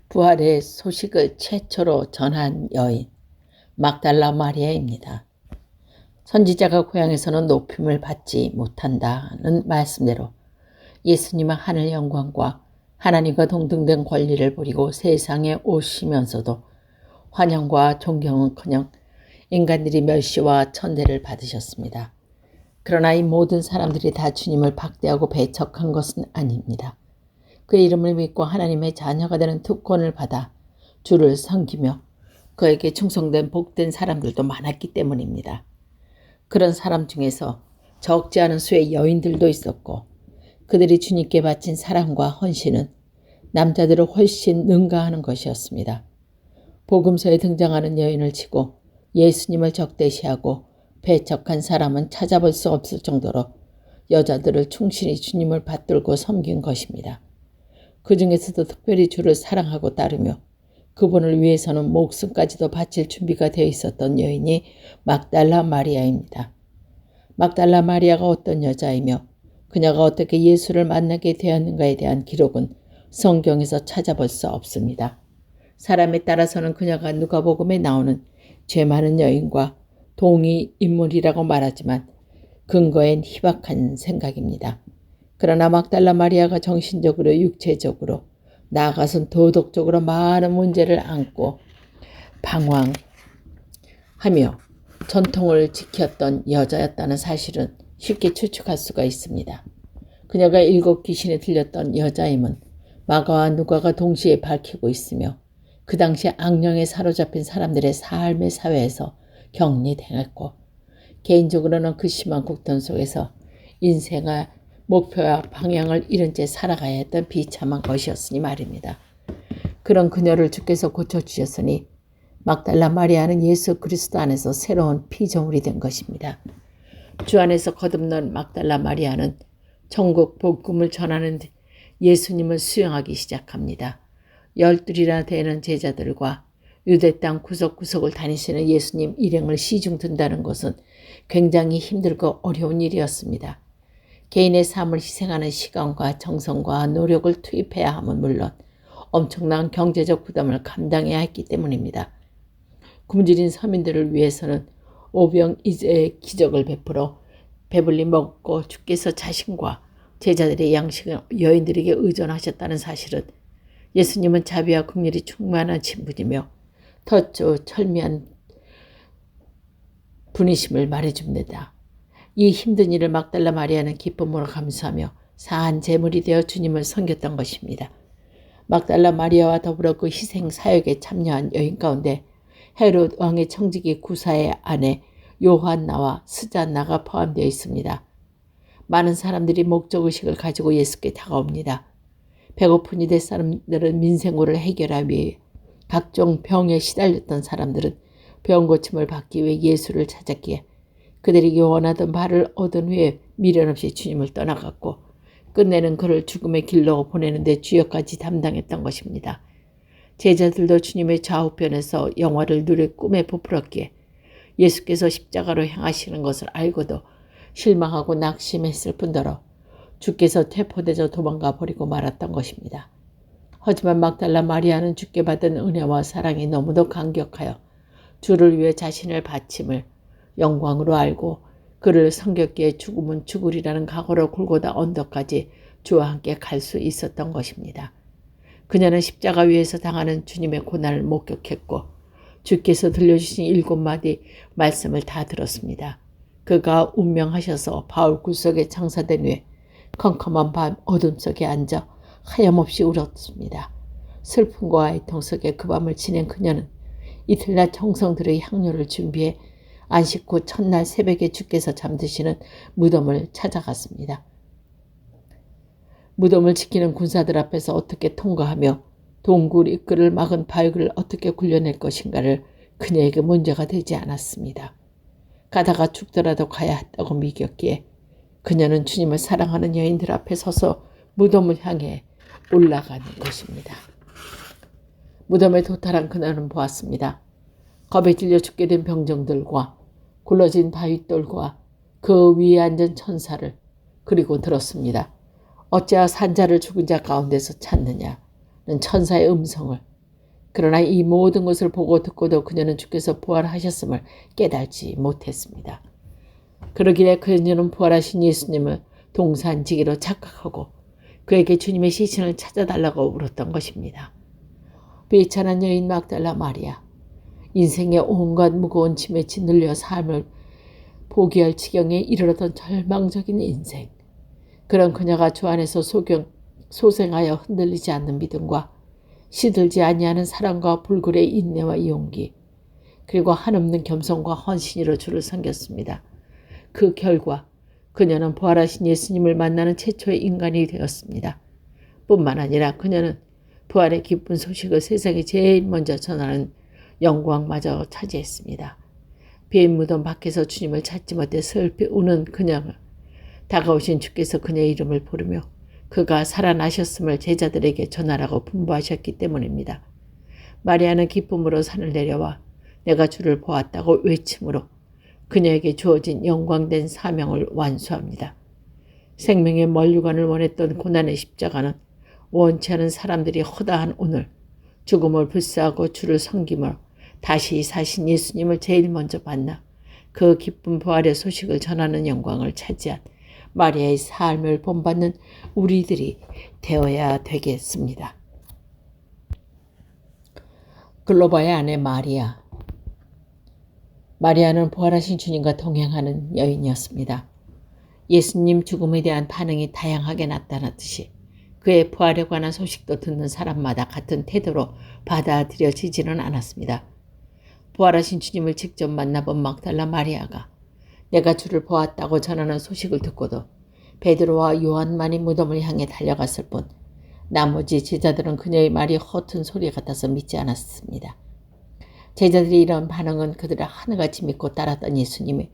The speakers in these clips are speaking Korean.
부활의 소식을 최초로 전한 여인 막달라 마리아입니다. 선지자가 고향에서는 높임을 받지 못한다는 말씀대로 예수님은 하늘 영광과 하나님과 동등된 권리를 버리고 세상에 오시면서도 환영과 존경은커녕 인간들이 멸시와 천대를 받으셨습니다. 그러나 이 모든 사람들이 다 주님을 박대하고 배척한 것은 아닙니다. 그의 이름을 믿고 하나님의 자녀가 되는 특권을 받아 주를 섬기며 그에게 충성된 복된 사람들도 많았기 때문입니다. 그런 사람 중에서 적지 않은 수의 여인들도 있었고 그들이 주님께 바친 사랑과 헌신은 남자들을 훨씬 능가하는 것이었습니다. 복음서에 등장하는 여인을 치고 예수님을 적대시하고 배척한 사람은 찾아볼 수 없을 정도로 여자들을 충실히 주님을 받들고 섬긴 것입니다. 그 중에서도 특별히 주를 사랑하고 따르며 그분을 위해서는 목숨까지도 바칠 준비가 되어 있었던 여인이 막달라 마리아입니다. 막달라 마리아가 어떤 여자이며 그녀가 어떻게 예수를 만나게 되었는가에 대한 기록은 성경에서 찾아볼 수 없습니다. 사람에 따라서는 그녀가 누가복음에 나오는 죄 많은 여인과 동의 인물이라고 말하지만 근거엔 희박한 생각입니다. 그러나 막달라 마리아가 정신적으로 육체적으로 나아가선 도덕적으로 많은 문제를 안고 방황하며 전통을 지켰던 여자였다는 사실은 쉽게 추측할 수가 있습니다. 그녀가 7 귀신에 들렸던 여자임은 마가와 누가가 동시에 밝히고 있으며 그 당시 악령에 사로잡힌 사람들의 삶의 사회에서 격리당했고 개인적으로는 그 심한 곡돈 속에서 인생의 목표와 방향을 잃은 채 살아가야 했던 비참한 것이었으니 말입니다. 그런 그녀를 주께서 고쳐주셨으니 막달라 마리아는 예수 그리스도 안에서 새로운 피조물이 된 것입니다. 주 안에서 거듭난 막달라 마리아는 천국 복음을 전하는 예수님을 수용하기 시작합니다. 12이나 되는 제자들과 유대 땅 구석구석을 다니시는 예수님 일행을 시중 든다는 것은 굉장히 힘들고 어려운 일이었습니다. 개인의 삶을 희생하는 시간과 정성과 노력을 투입해야 함은 물론 엄청난 경제적 부담을 감당해야 했기 때문입니다. 굶주린 서민들을 위해서는 오병이어의 기적을 베풀어 배불리 먹고 주께서 자신과 제자들의 양식을 여인들에게 의존하셨다는 사실은 예수님은 자비와 긍휼이 충만한 신분이며 덧조 철미한 분이심을 말해줍니다. 이 힘든 일을 막달라 마리아는 기쁨으로 감수하며 사한 제물이 되어 주님을 섬겼던 것입니다. 막달라 마리아와 더불어 그 희생 사역에 참여한 여인 가운데 헤롯 왕의 청지기 구사의 아내 요한나와 스잔나가 포함되어 있습니다. 많은 사람들이 목적의식을 가지고 예수께 다가옵니다. 배고픈 이대 사람들은 민생고를 해결하기 위해 각종 병에 시달렸던 사람들은 병 고침을 받기 위해 예수를 찾았기에 그들에게 원하던 바를 얻은 후에 미련 없이 주님을 떠나갔고 끝내는 그를 죽음의 길로 보내는 데 주역까지 담당했던 것입니다. 제자들도 주님의 좌우편에서 영화를 누릴 꿈에 부풀었기에 예수께서 십자가로 향하시는 것을 알고도 실망하고 낙심했을 뿐더러 주께서 퇴포되어 도망가 버리고 말았던 것입니다. 하지만 막달라 마리아는 주께 받은 은혜와 사랑이 너무도 감격하여 주를 위해 자신을 바침을 영광으로 알고 그를 섬겼기에 죽음은 죽으리라는 각오로 골고다 언덕까지 주와 함께 갈 수 있었던 것입니다. 그녀는 십자가 위에서 당하는 주님의 고난을 목격했고 주께서 들려주신 7마디 말씀을 다 들었습니다. 그가 운명하셔서 바울 굴속에 장사된 후에 컴컴한 밤 어둠 속에 앉아 하염없이 울었습니다. 슬픔과 애통 속에 그 밤을 지낸 그녀는 이틀날 청성들의 향료를 준비해 안식 후 첫날 새벽에 주께서 잠드시는 무덤을 찾아갔습니다. 무덤을 지키는 군사들 앞에서 어떻게 통과하며 동굴 입구를 막은 바위를 어떻게 굴려낼 것인가를 그녀에게 문제가 되지 않았습니다. 가다가 죽더라도 가야 했다고 믿겼기에 그녀는 주님을 사랑하는 여인들 앞에 서서 무덤을 향해 올라가는 것입니다. 무덤에 도달한 그녀는 보았습니다. 겁에 질려 죽게 된 병정들과 굴러진 바윗돌과 그 위에 앉은 천사를 그리고 들었습니다. 어찌하여 산자를 죽은 자 가운데서 찾느냐는 천사의 음성을 그러나 이 모든 것을 보고 듣고도 그녀는 주께서 부활하셨음을 깨닫지 못했습니다. 그러기에 그녀는 부활하신 예수님을 동산지기로 착각하고 그에게 주님의 시신을 찾아달라고 울었던 것입니다. 비천한 여인 막달라 마리아, 인생의 온갖 무거운 짐에 짓눌려 삶을 포기할 지경에 이르렀던 절망적인 인생. 그런 그녀가 주 안에서 소생하여 흔들리지 않는 믿음과 시들지 아니하는 사랑과 불굴의 인내와 용기, 그리고 한없는 겸손과 헌신으로 주를 섬겼습니다. 그 결과 그녀는 부활하신 예수님을 만나는 최초의 인간이 되었습니다. 뿐만 아니라 그녀는 부활의 기쁜 소식을 세상에 제일 먼저 전하는 영광마저 차지했습니다. 빈 무덤 밖에서 주님을 찾지 못해 슬피 우는 그녀를 다가오신 주께서 그녀의 이름을 부르며 그가 살아나셨음을 제자들에게 전하라고 분부하셨기 때문입니다. 마리아는 기쁨으로 산을 내려와 내가 주를 보았다고 외침으로 그녀에게 주어진 영광된 사명을 완수합니다. 생명의 면류관을 원했던 고난의 십자가는 원치 않은 사람들이 허다한 오늘 죽음을 불사하고 주를 섬김으로 다시 사신 예수님을 제일 먼저 만나 그 기쁜 부활의 소식을 전하는 영광을 차지한 마리아의 삶을 본받는 우리들이 되어야 되겠습니다. 글로바의 아내 마리아. 마리아는 부활하신 주님과 동행하는 여인이었습니다. 예수님 죽음에 대한 반응이 다양하게 나타났듯이 그의 부활에 관한 소식도 듣는 사람마다 같은 태도로 받아들여지지는 않았습니다. 부활하신 주님을 직접 만나본 막달라 마리아가 내가 주를 보았다고 전하는 소식을 듣고도 베드로와 요한만이 무덤을 향해 달려갔을 뿐 나머지 제자들은 그녀의 말이 허튼 소리 같아서 믿지 않았습니다. 제자들이 이런 반응은 그들을 하늘같이 믿고 따랐던 예수님이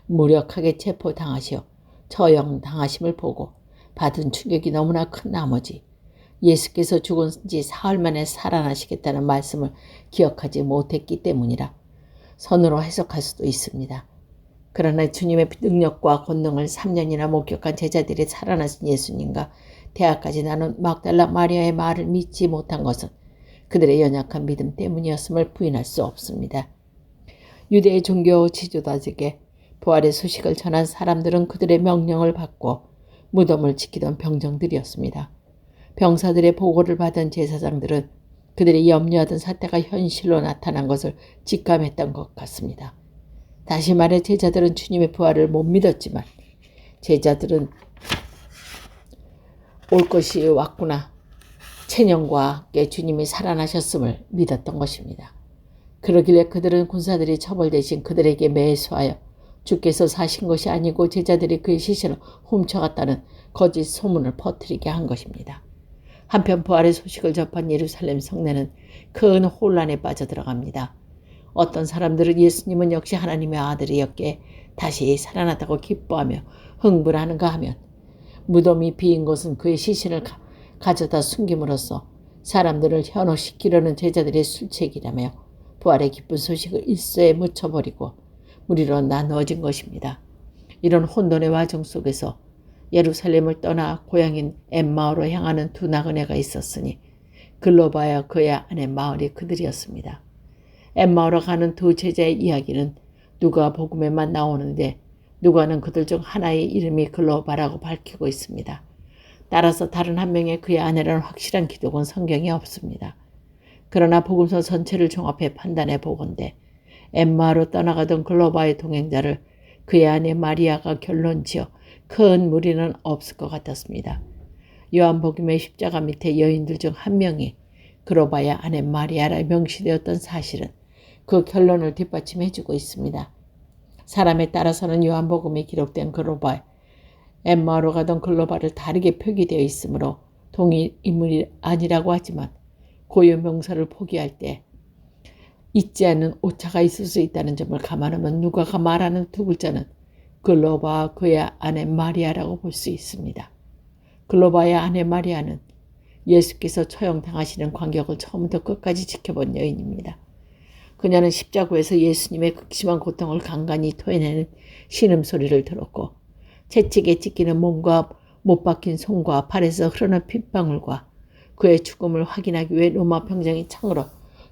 무력하게 체포당하시어 처형당하심을 보고 받은 충격이 너무나 큰 나머지 예수께서 죽은 지 사흘 만에 살아나시겠다는 말씀을 기억하지 못했기 때문이라 선으로 해석할 수도 있습니다. 그러나 주님의 능력과 권능을 3년이나 목격한 제자들이 살아나신 예수님과 대화까지 나눈 막달라 마리아의 말을 믿지 못한 것은 그들의 연약한 믿음 때문이었음을 부인할 수 없습니다. 유대의 종교 지도자에게 부활의 소식을 전한 사람들은 그들의 명령을 받고 무덤을 지키던 병정들이었습니다. 병사들의 보고를 받은 제사장들은 그들이 염려하던 사태가 현실로 나타난 것을 직감했던 것 같습니다. 다시 말해 제자들은 주님의 부활을 못 믿었지만 제자들은 올 것이 왔구나. 체념과 함께 주님이 살아나셨음을 믿었던 것입니다. 그러길래 그들은 군사들이 처벌 대신 그들에게 매수하여 주께서 사신 것이 아니고 제자들이 그의 시신을 훔쳐갔다는 거짓 소문을 퍼뜨리게 한 것입니다. 한편 부활의 소식을 접한 예루살렘 성내는 큰 혼란에 빠져들어갑니다. 어떤 사람들은 예수님은 역시 하나님의 아들이었기에 다시 살아났다고 기뻐하며 흥분하는가 하면 무덤이 비인 것은 그의 시신을 가져다 숨김으로써 사람들을 현혹시키려는 제자들의 술책이라며 부활의 기쁜 소식을 일소에 묻혀버리고 무리로 나누어진 것입니다. 이런 혼돈의 와중 속에서 예루살렘을 떠나 고향인 엠마오로 향하는 두 나그네가 있었으니 글로바와 그의 아내 마을이 그들이었습니다. 엠마오로 가는 두 제자의 이야기는 누가복음에만 나오는데 누가는 그들 중 하나의 이름이 글로바라고 밝히고 있습니다. 따라서 다른 한 명의 그의 아내라는 확실한 기록은 성경에 없습니다. 그러나 복음서 전체를 종합해 판단해 보건대 엠마오로 떠나가던 글로바의 동행자를 그의 아내 마리아가 결론지어 큰 무리는 없을 것 같았습니다. 요한복음의 십자가 밑에 여인들 중 한 명이 글로바의 아내 마리아라 명시되었던 사실은 그 결론을 뒷받침해주고 있습니다. 사람에 따라서는 요한복음에 기록된 글로바, 엠마오로 가던 글로바를 다르게 표기되어 있으므로 동일 인물이 아니라고 하지만 고유 명사를 포기할 때 잊지 않는 오차가 있을 수 있다는 점을 감안하면 누가가 말하는 두 글자는 글로바와 그의 아내 마리아라고 볼 수 있습니다. 글로바의 아내 마리아는 예수께서 처형당하시는 광경을 처음부터 끝까지 지켜본 여인입니다. 그녀는 십자구에서 예수님의 극심한 고통을 간간히 토해내는 신음소리를 들었고 채찍에 찢기는 몸과 못 박힌 손과 발에서 흐르는 핏방울과 그의 죽음을 확인하기 위해 로마 병장이 창으로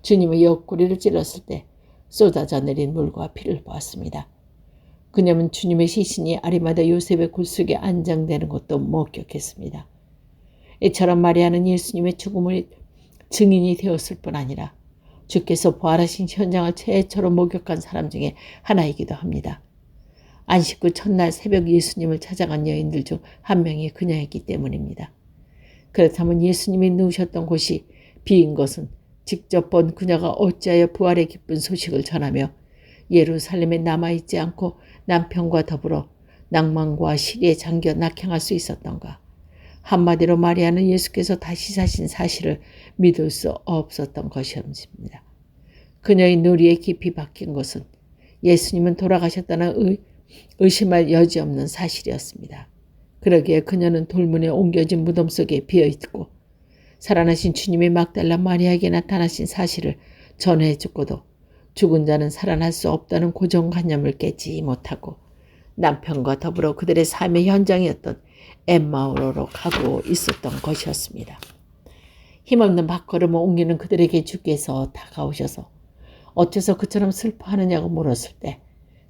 주님의 옆구리를 찔렀을 때 쏟아져 내린 물과 피를 보았습니다. 그녀는 주님의 시신이 아리마다 요셉의 굴속에 안장되는 것도 목격했습니다. 이처럼 마리아는 예수님의 죽음의 증인이 되었을 뿐 아니라 주께서 부활하신 현장을 최초로 목격한 사람 중에 하나이기도 합니다. 안식 후 첫날 새벽 예수님을 찾아간 여인들 중 한 명이 그녀였기 때문입니다. 그렇다면 예수님이 누우셨던 곳이 비인 것은 직접 본 그녀가 어찌하여 부활의 기쁜 소식을 전하며 예루살렘에 남아있지 않고 남편과 더불어 낭만과 시리에 잠겨 낙향할 수 있었던가. 한마디로 마리아는 예수께서 다시 사신 사실을 믿을 수 없었던 것이었습니다. 그녀의 누리에 깊이 박힌 것은 예수님은 돌아가셨다는 의심할 여지 없는 사실이었습니다. 그러기에 그녀는 돌문에 옮겨진 무덤 속에 비어있고 살아나신 주님이 막달라 마리아에게 나타나신 사실을 전해주고도 죽은 자는 살아날 수 없다는 고정관념을 깨지 못하고 남편과 더불어 그들의 삶의 현장이었던 엠마오로 가고 있었던 것이었습니다. 힘없는 발걸음을 옮기는 그들에게 주께서 다가오셔서 어째서 그처럼 슬퍼하느냐고 물었을 때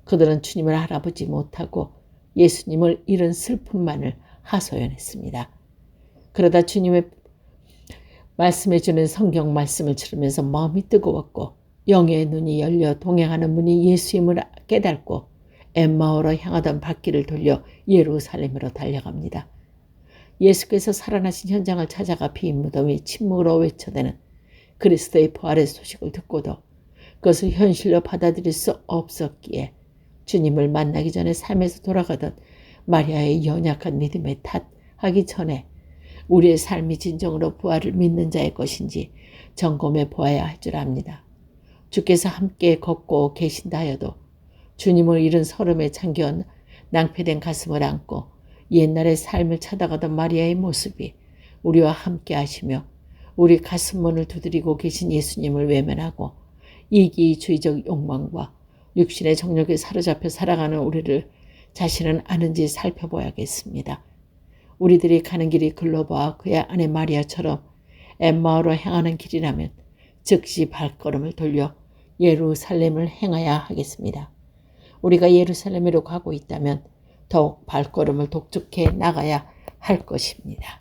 그들은 주님을 알아보지 못하고 예수님을 잃은 슬픔만을 하소연했습니다. 그러다 주님의 말씀해주는 성경 말씀을 들으면서 마음이 뜨거웠고 영의 눈이 열려 동행하는 문이 예수임을 깨닫고 엠마오로 향하던 발길을 돌려 예루살렘으로 달려갑니다. 예수께서 살아나신 현장을 찾아가 빈 무덤이 침묵으로 외쳐대는 그리스도의 부활의 소식을 듣고도 그것을 현실로 받아들일 수 없었기에 주님을 만나기 전에 삶에서 돌아가던 마리아의 연약한 믿음에 탓하기 전에 우리의 삶이 진정으로 부활을 믿는 자의 것인지 점검해 보아야 할 줄 압니다. 주께서 함께 걷고 계신다 하여도 주님을 잃은 서름에 잠겨 낭패된 가슴을 안고 옛날의 삶을 찾아가던 마리아의 모습이 우리와 함께 하시며 우리 가슴문을 두드리고 계신 예수님을 외면하고 이기주의적 욕망과 육신의 정욕에 사로잡혀 살아가는 우리를 자신은 아는지 살펴봐야겠습니다. 우리들이 가는 길이 글로바와 그의 아내 마리아처럼 엠마오로 향하는 길이라면 즉시 발걸음을 돌려 예루살렘을 행해야 하겠습니다. 우리가 예루살렘으로 가고 있다면 더욱 발걸음을 독특해 나가야 할 것입니다.